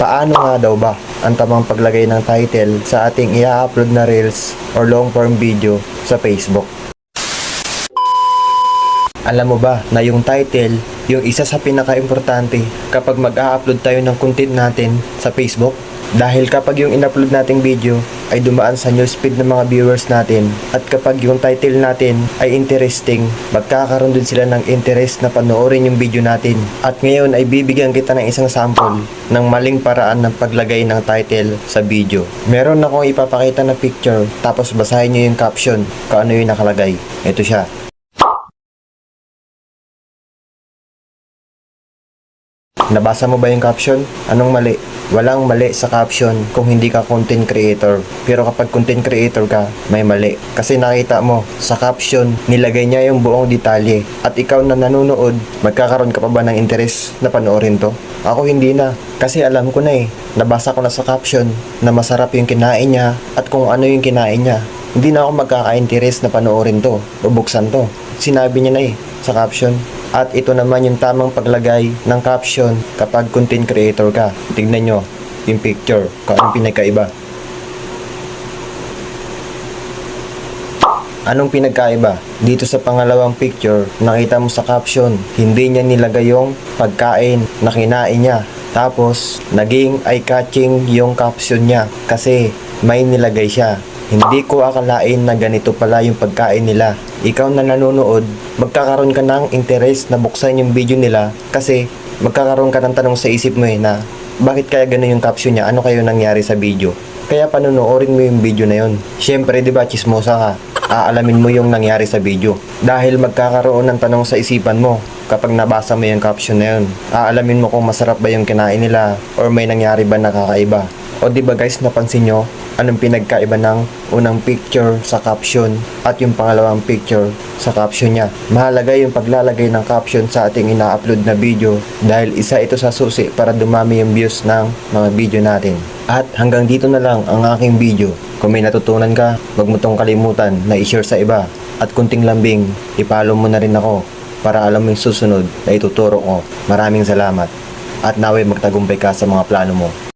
Paano nga daw ba ang tamang paglagay ng title sa ating i-upload na reels or long form video sa Facebook? Alam mo ba na yung title, yung isa sa pinaka-importante kapag mag-a-upload tayo ng content natin sa Facebook? Dahil kapag yung in-upload nating video ay dumaan sa newsfeed ng mga viewers natin at kapag yung title natin ay interesting, magkakaroon din sila ng interest na panoorin yung video natin. At ngayon ay bibigyan kita ng isang sample ng maling paraan ng paglagay ng title sa video. Meron akong ipapakita na picture tapos basahin nyo yung caption kung ano yung nakalagay. Ito siya. Nabasa mo ba yung caption? Anong mali? Walang mali sa caption kung hindi ka content creator. Pero kapag content creator ka, may mali. Kasi nakita mo, sa caption, nilagay niya yung buong detalye. At ikaw na nanonood, magkakaroon ka pa ba ng interest na panoorin to? Ako hindi na. Kasi alam ko na nabasa ko na sa caption na masarap yung kinain niya at kung ano yung kinain niya. Hindi na ako magkaka-interest na panoorin to o buksan to. Sinabi niya na sa caption. At ito naman yung tamang paglagay ng caption kapag content creator ka. Tignan nyo yung picture, kung anong pinagkaiba. Anong pinagkaiba? Dito sa pangalawang picture, nakita mo sa caption, hindi niya nilagay yung pagkain na kinain niya. Tapos, naging eye-catching yung caption niya kasi may nilagay siya. Hindi ko akalain na ganito pala yung pagkain nila. Ikaw na nanonood, magkakaroon ka ng interest na buksan yung video nila kasi magkakaroon ka ng tanong sa isip mo na bakit kaya ganun yung caption niya? Ano kayo nangyari sa video? Kaya panonoorin mo yung video na yun. Syempre, di ba, chismosa ka. Aalamin mo yung nangyari sa video. Dahil magkakaroon ng tanong sa isipan mo kapag nabasa mo yung caption na yun. Aalamin mo kung masarap ba yung kinain nila or may nangyari ba nakakaiba. O di ba guys, napansin nyo anong pinagkaiba ng unang picture sa caption at yung pangalawang picture sa caption niya? Mahalaga yung paglalagay ng caption sa ating ina-upload na video dahil isa ito sa susi para dumami yung views ng mga video natin. At hanggang dito na lang ang aking video. Kung may natutunan ka, wag mo tong kalimutan na i-share sa iba. At kunting lambing, i-follow mo na rin ako para alam mo yung susunod na ituturo ko. Maraming salamat. At naway magtagumpay ka sa mga plano mo.